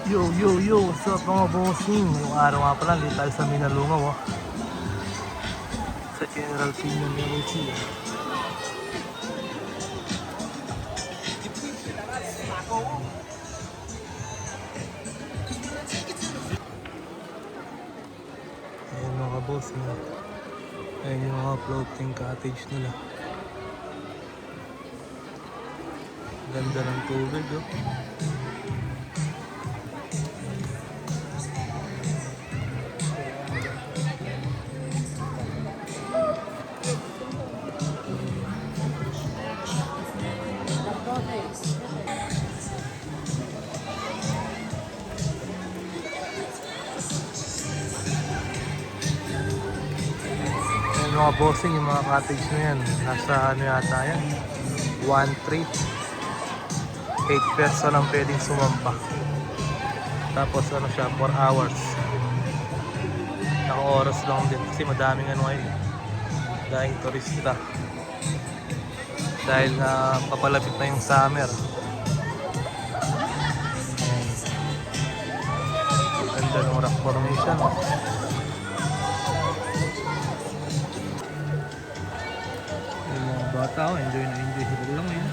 Yo, yo, yo, what's up mga bossing? Ngayong araw nga pala, hindi tayo sa Minalungaw sa General Pino MLC Ayun mga bossing, ayun yung mga floating cottage nila. Ganda ng tubig Ayun mga bossing, yung mga cottage na yan, nasa ano yata yan, 1-3 8 peso lang pwedeng sumampa. Tapos ano siya, 4 hours. Naka oras lang din kasi madaming ano ngayon, dahil turista. Dahil papalapit na yung summer. Ganda ng rock formation. Yung mga bata enjoy na enjoy sila lang yun.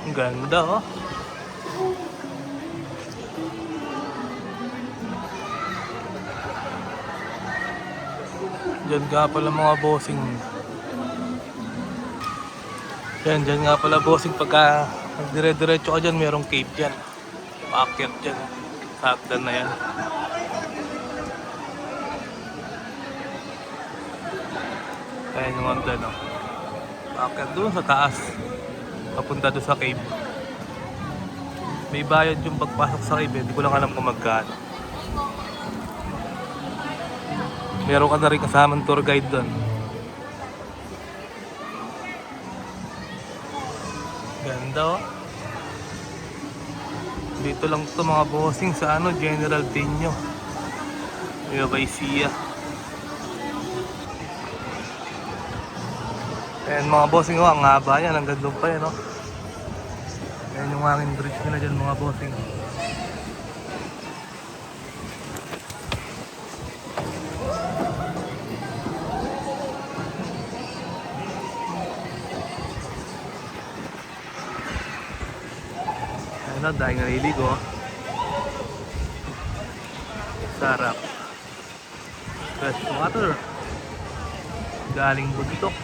Ang ganda Diyan nga pala mga bossing. Diyan nga pala bossing, pagka nagdire-diretso ka dyan, merong cave dyan. Paakyat dyan. Hagdan na yan. Ayan yung hagdan paakyat doon sa taas. Papunta doon sa cave. May bayad yung pagpasok sa cave, hindi ko lang alam kung magkano. Meron ka na rin kasamang tour guide doon. Ganda Dito lang to mga bossing sa General Pino, Nueva Ecija. Ayan mga bossing ang haba yan, hanggang doon pa yan Ayan yung hangin bridge nila dyan mga bossing. Dahil naliligo sarap, fresh water galing bundok.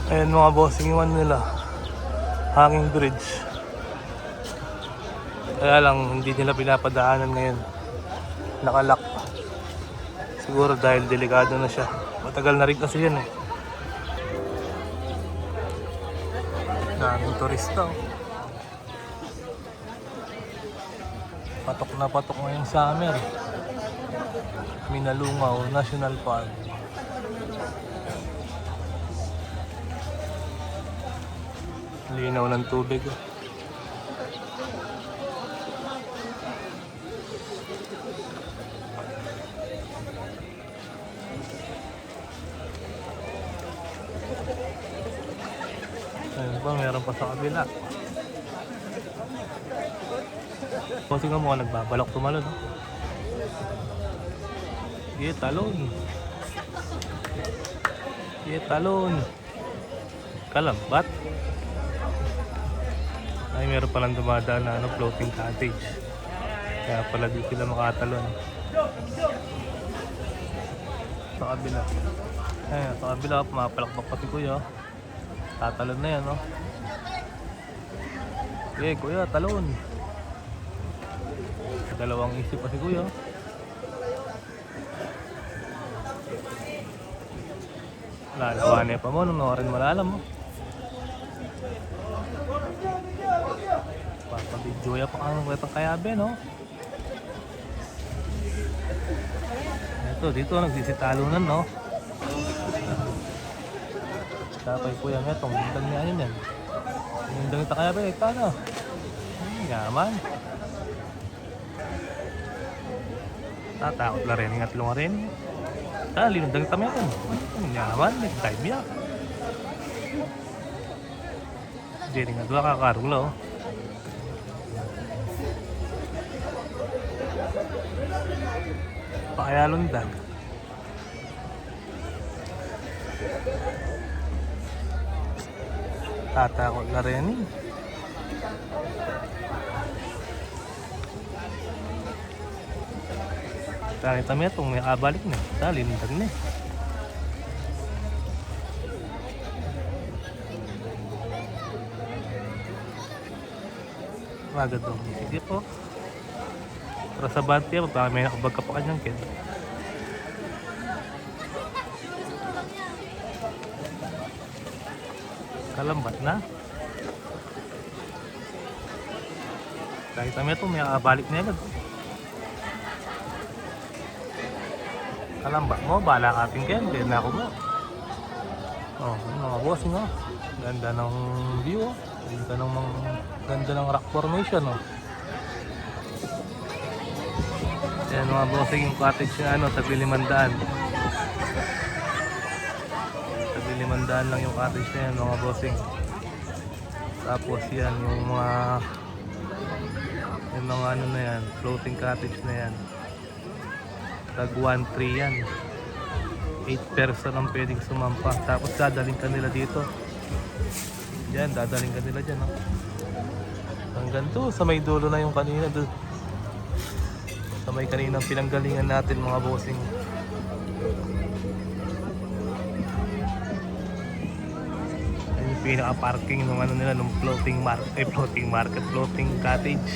Ayan mga bossing, iwan nila hanging bridge, kaya lang hindi nila pinapadaanan ngayon, nakalak. Siguro dahil delikado na siya. Matagal na rin kasi yan Daming turista Patok na patok ngayong summer. Minalungaw National Park. Linaw ng tubig Ayun pa, meron pa sa kabila. Kasi nga mukhang nagbabalak tumalon talon. Talon. Kalambat. Ay, meron palang dumadaan na floating cottage. Kaya pala di sila makatalon. Sa kabila. Ayun, sa kabila, pumapalakpak pa si kuya. Tatalon na yan kuya, talon. Dalawang isip pa si kuya. Lalawanin pa mo nung nawarin malalam Papabidyoya pa kang wetang kayabe Ito Dito nagsisitalunan, no? Tapay po yan, itong bintang niya yan. Bintang ita kaya ba, ito na. Yaman. Tatakot na rin, ingat lang rin. Linundang ita mo yan. Yaman, nag-time niya. Jadi nga dua kakarulo. Pakaya lundag. Tatakot na rin eh. Kita mo itong may abalik na. Lindag na eh. Agad daw. Sige po. Para sa bati, baka may nakabag ka pa kanyang kid. Kalambat na. Kahit kami ito, may balik na agad. Kalambat mo, bala ka ating kid. Kaya na ako mo. Oh, mga bossing oh. Ganda ng view oh. Ganda ng rock formation oh. Yan mga bossing, yung cottage na ano, tabi 500. Tabi 500 lang yung cottage na yan mga bossing. Tapos yan yung mga ano na yan, floating cottage na yan. Tag 1.3 yan. 8 person ang pwedeng sumampa. Tapos dadaling ka nila dito. Yan, dadaling ka nila dyan oh. Hanggang to, sa may dulo na yung kanina doon. Sa may kaninang pinanggalingan natin mga bossing. Ayun yung pinaka-parking ng ano nila, ng floating cottage.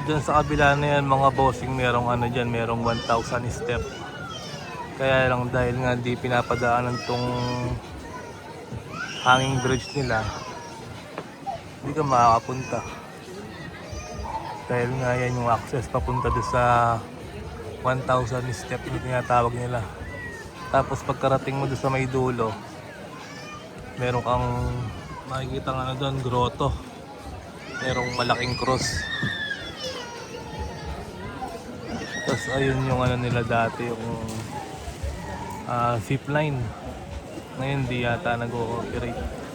Diyan sa kabila na yan mga bossing, merong ano dyan, merong 1,000 step. Kaya lang dahil nga di pinapadaanan tong hanging bridge nila, hindi ka makakapunta. Dahil nga yan yung access papunta doon sa 1,000 step na tinatawag nila. Tapos pagkarating mo doon sa may dulo, meron kang makikita nga na doon, grotto. Merong malaking cross. Tapos ayun yung ano nila dati, yung zip line. Ngayon di yata nag-ooperate.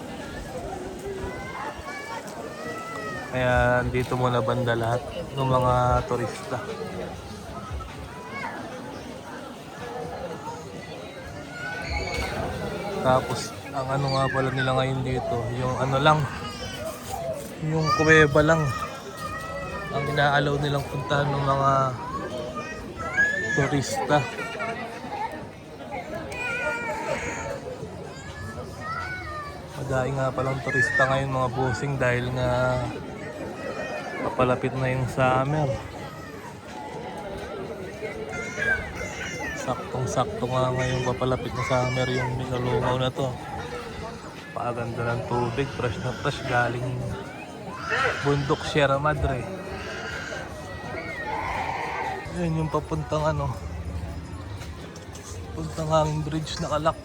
Kaya dito muna banda lahat ng mga turista. Tapos ang ano nga pala nila ngayon dito, yung ano lang, yung kuweba lang ang inaalaw nilang puntahan ng mga turista. Madami nga palang turista ngayon mga bossing dahil nga papalapit na yung summer. Saktong-sakto nga ngayon papalapit na summer yung Minalungaw na to. Paganda ng tubig, fresh na fresh galing bundok Sierra Madre. Yan yung papuntang ano, papuntang hanging bridge na Kalak.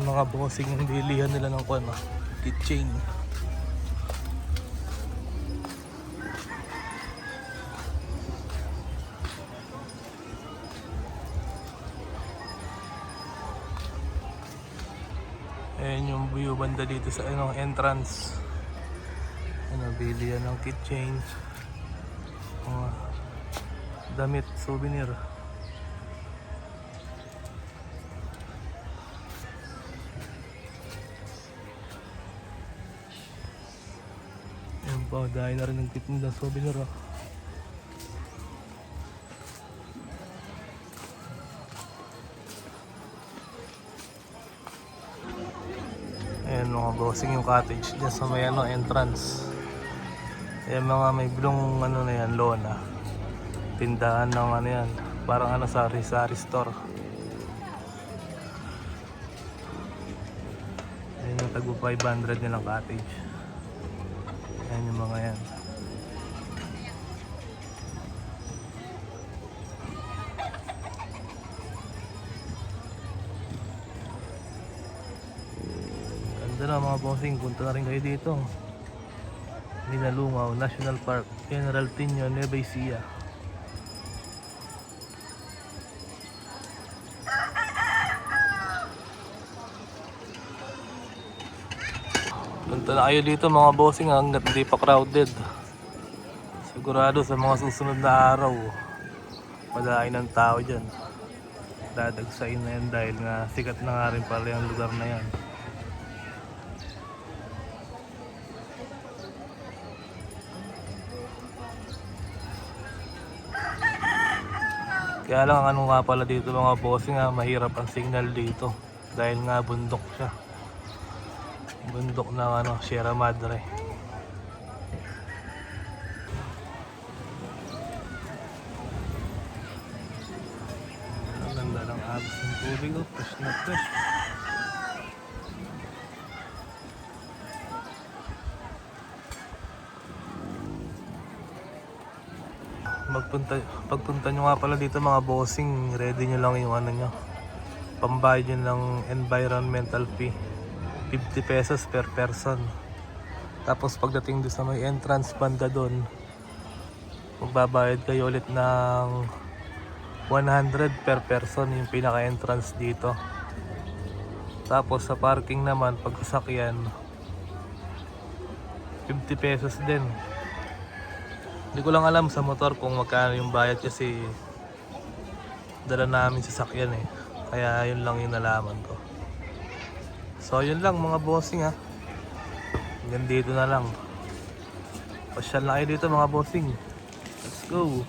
Mga bossing yung bilihan nila ng kuwan, keychain. Ayan yung view banda dito sa ano, entrance. Ano, bilihan ng keychain, mga damit, souvenir. Dahil na rin nagtitinda souvenir oh. Ayan mga bossing yung cottage dyan sa may ano, entrance. Ayan mga may blong ano na yan, lona. Tindahan ng ano yan, parang ano sari-sari store. Yung tagpo 500 nilang cottage. Ayan yung mga yan. Ganda na mga bossing, punta na rin kayo dito. Linalungaw National Park, General Tinio, Nueva Ecija. Punta na kayo dito mga bossing hanggat hindi pa crowded. Sigurado sa mga susunod na araw, madami ng tao dyan. Dadagsain na yan dahil nga sikat na nga rin pala yung lugar na yan. Kaya lang ano nga pala dito mga bossing mahirap ang signal dito dahil nga bundok siya. Bundok ng Sierra Madre. Ang ganda ng agos ng tubig, fresh na fresh. Pagpunta nyo nga pala dito mga bossing, ready nyo lang yung nyo, pambayad nyo ng environmental fee, 50 pesos per person. Tapos pagdating doon sa may entrance banda doon, magbabayad kayo ulit ng 100 per person, yung pinaka entrance dito. Tapos sa parking naman pag sasakyan, 50 pesos din. Hindi ko lang alam sa motor kung magkano yung bayad kasi dala namin sasakyan kaya yun lang yung nalaman ko. So yun lang mga bossing hanggang dito na lang. Pasyal na kayo dito mga bossing. Let's go!